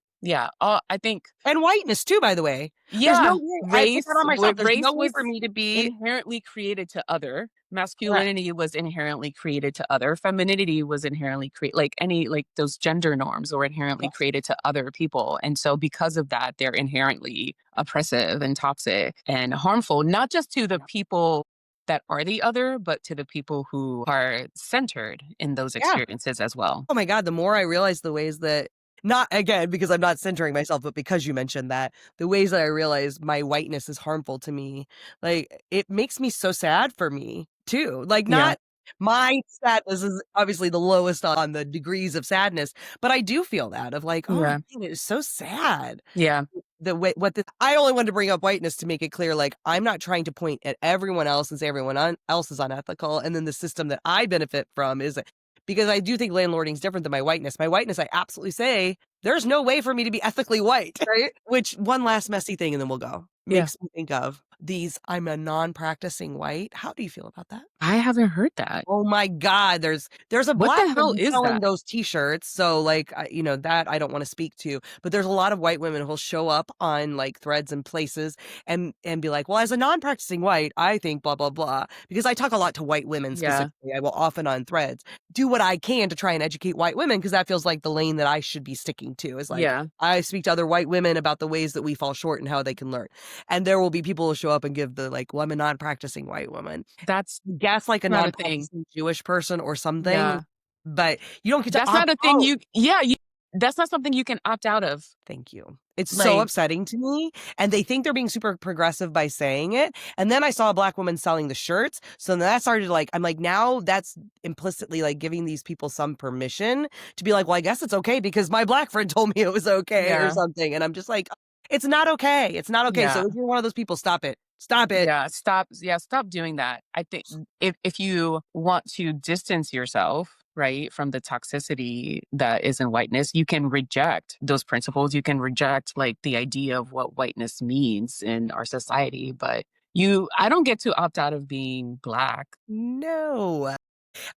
Speaker 2: I think
Speaker 3: and whiteness too, by the way. There's
Speaker 2: yeah,
Speaker 3: no way. I take that on myself. There's
Speaker 2: race
Speaker 3: no way
Speaker 2: was
Speaker 3: for me to be
Speaker 2: inherently created to other.
Speaker 3: correct.
Speaker 2: Masculinity was inherently created to other. Femininity was inherently created, like any like those gender norms were inherently
Speaker 3: Yes.
Speaker 2: created to other people, and so because of that, they're inherently oppressive and toxic and harmful, not just to the people that are the other, but to the people who are centered in those
Speaker 3: Yeah.
Speaker 2: experiences as well.
Speaker 3: Oh my God, the more I realize the ways that, not again, because I'm not centering myself, but because you mentioned that, the ways that I realize my whiteness is harmful to me, like it makes me so sad for me too. Like, not my sadness is obviously the lowest on the degrees of sadness, but I do feel that of like, oh, man, it is so sad.
Speaker 2: Yeah.
Speaker 3: The way I only wanted to bring up whiteness to make it clear, like I'm not trying to point at everyone else and say everyone else is unethical, and then the system that I benefit from is because I do think landlording is different than my whiteness. My whiteness, I absolutely say there's no way for me to be ethically white, right? Which one last messy thing, and then we'll go. Makes me think of these. I'm a non-practicing white. How do you feel about that?
Speaker 2: I haven't heard that.
Speaker 3: Oh my God, there's a
Speaker 2: What
Speaker 3: black
Speaker 2: the hell
Speaker 3: woman
Speaker 2: is
Speaker 3: selling
Speaker 2: that?
Speaker 3: those T-shirts. So like, that I don't want to speak to, but there's a lot of white women who'll show up on like threads and places and be like, well, as a non-practicing white, I think blah, blah, blah, because I talk a lot to white women specifically. I will often on threads do what I can to try and educate white women because that feels like the lane that I should be sticking to is like, I speak to other white women about the ways that we fall short and how they can learn. And there will be people who show up and give the like, well, I'm a non-practicing white woman.
Speaker 2: That's
Speaker 3: guess like a
Speaker 2: not a
Speaker 3: non-practicing Jewish person or something.
Speaker 2: Yeah.
Speaker 3: But you don't get to
Speaker 2: That's not a thing
Speaker 3: out.
Speaker 2: that's not something you can opt out of.
Speaker 3: Thank you. It's so
Speaker 2: Like-
Speaker 3: upsetting to me. And they think they're being super progressive by saying it. And then I saw a black woman selling the shirts. So then that started like, I'm like, now that's implicitly like giving these people some permission to be like, well, I guess it's okay because my black friend told me it was okay or something. And I'm just like, it's not okay. It's not okay. So if you're one of those people, stop it. Stop it.
Speaker 2: Yeah, stop doing that. I think if you want to distance yourself, right, from the toxicity that is in whiteness, you can reject those principles. You can reject like the idea of what whiteness means in our society, but I don't get to opt out of being Black.
Speaker 3: No.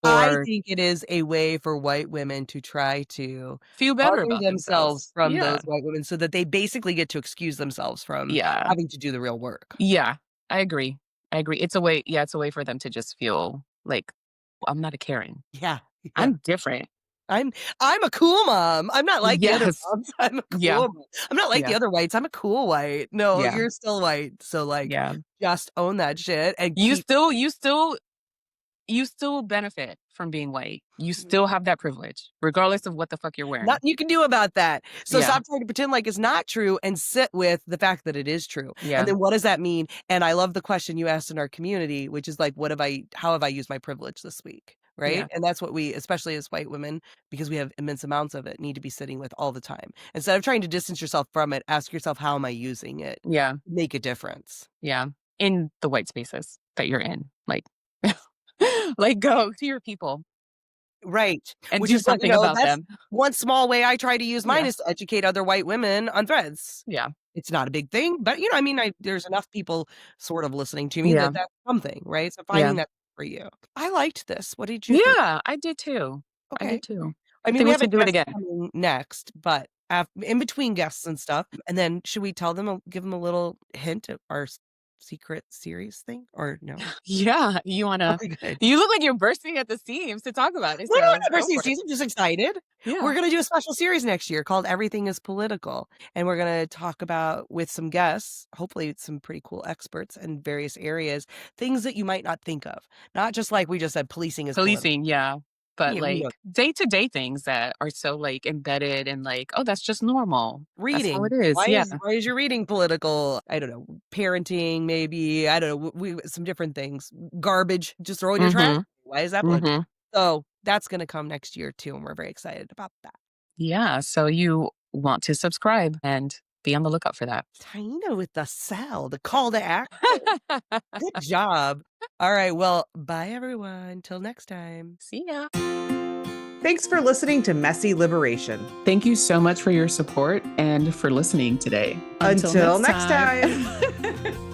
Speaker 3: I
Speaker 2: Or
Speaker 3: think it is a way for white women to try to
Speaker 2: feel better
Speaker 3: argue
Speaker 2: about
Speaker 3: themselves
Speaker 2: themselves.
Speaker 3: from
Speaker 2: Yeah.
Speaker 3: those white women so that they basically get to excuse themselves from
Speaker 2: Yeah.
Speaker 3: having to do the real work.
Speaker 2: Yeah. I agree. It's a way, it's a way for them to just feel like, I'm not a Karen.
Speaker 3: Yeah.
Speaker 2: I'm different.
Speaker 3: I'm a cool mom. I'm not like the other
Speaker 2: Yes.
Speaker 3: moms. I'm a cool
Speaker 2: Yeah.
Speaker 3: mom. I'm not like the
Speaker 2: Yeah.
Speaker 3: other whites. I'm a cool white. No,
Speaker 2: Yeah.
Speaker 3: you're still white. So like
Speaker 2: Yeah.
Speaker 3: just own that shit and
Speaker 2: You
Speaker 3: keep
Speaker 2: still benefit from being white. You still have that privilege, regardless of what the fuck you're wearing.
Speaker 3: nothing you can do about that. So
Speaker 2: Yeah.
Speaker 3: stop trying to pretend like it's not true and sit with the fact that it is true.
Speaker 2: Yeah.
Speaker 3: And then what does that mean? And I love the question you asked in our community, which is like, how have I used my privilege this week? Right.
Speaker 2: Yeah.
Speaker 3: And that's what we, especially as white women, because we have immense amounts of it, need to be sitting with all the time. Instead of trying to distance yourself from it, ask yourself, how am I using it?
Speaker 2: Yeah.
Speaker 3: Make a difference.
Speaker 2: Yeah. In the white spaces that you're in. Like go to your people.
Speaker 3: Right.
Speaker 2: And
Speaker 3: Which
Speaker 2: do
Speaker 3: is what,
Speaker 2: something about
Speaker 3: that's
Speaker 2: them.
Speaker 3: one small way I try to use mine
Speaker 2: Yeah.
Speaker 3: is to educate other white women on Threads.
Speaker 2: Yeah.
Speaker 3: It's not a big thing, but there's enough people sort of listening to me
Speaker 2: Yeah.
Speaker 3: that's something, right? So finding that for you. I liked this. What did you think?
Speaker 2: Yeah, I did too. I
Speaker 3: Okay.
Speaker 2: did too.
Speaker 3: I mean,
Speaker 2: think
Speaker 3: we
Speaker 2: we
Speaker 3: have a
Speaker 2: should do it
Speaker 3: guest
Speaker 2: again.
Speaker 3: coming next, but in between guests and stuff, and then should we give them a little hint of our secret series thing or no?
Speaker 2: Yeah. You wanna
Speaker 3: Okay, good.
Speaker 2: You look like you're bursting at the seams to talk about it.
Speaker 3: No,
Speaker 2: So
Speaker 3: I'm
Speaker 2: go for it.
Speaker 3: I'm just excited.
Speaker 2: Yeah.
Speaker 3: We're going to do a special series next year called Everything is Political. And we're going to talk about, with some guests, hopefully some pretty cool experts in various areas, things that you might not think of. Not just like we just said, policing is political.
Speaker 2: Policing, yeah. But
Speaker 3: Yeah,
Speaker 2: like day-to-day things that are so like embedded and like, oh, that's just normal.
Speaker 3: Reading.
Speaker 2: That's how it is.
Speaker 3: Why
Speaker 2: Yeah.
Speaker 3: why is your reading political? I don't know. Parenting, maybe. I don't know. Some different things. Garbage. Just throw in your trash. Why is that political? So that's going to come next year too. And we're very excited about that.
Speaker 2: Yeah. So you want to subscribe and be on the lookout for that.
Speaker 3: Taina with the sell, the call to action. Good job. All right. Well, bye everyone. Till next time.
Speaker 2: See ya.
Speaker 1: Thanks for listening to Messy Liberation.
Speaker 2: Thank you so much for your support and for listening today.
Speaker 1: Until next time.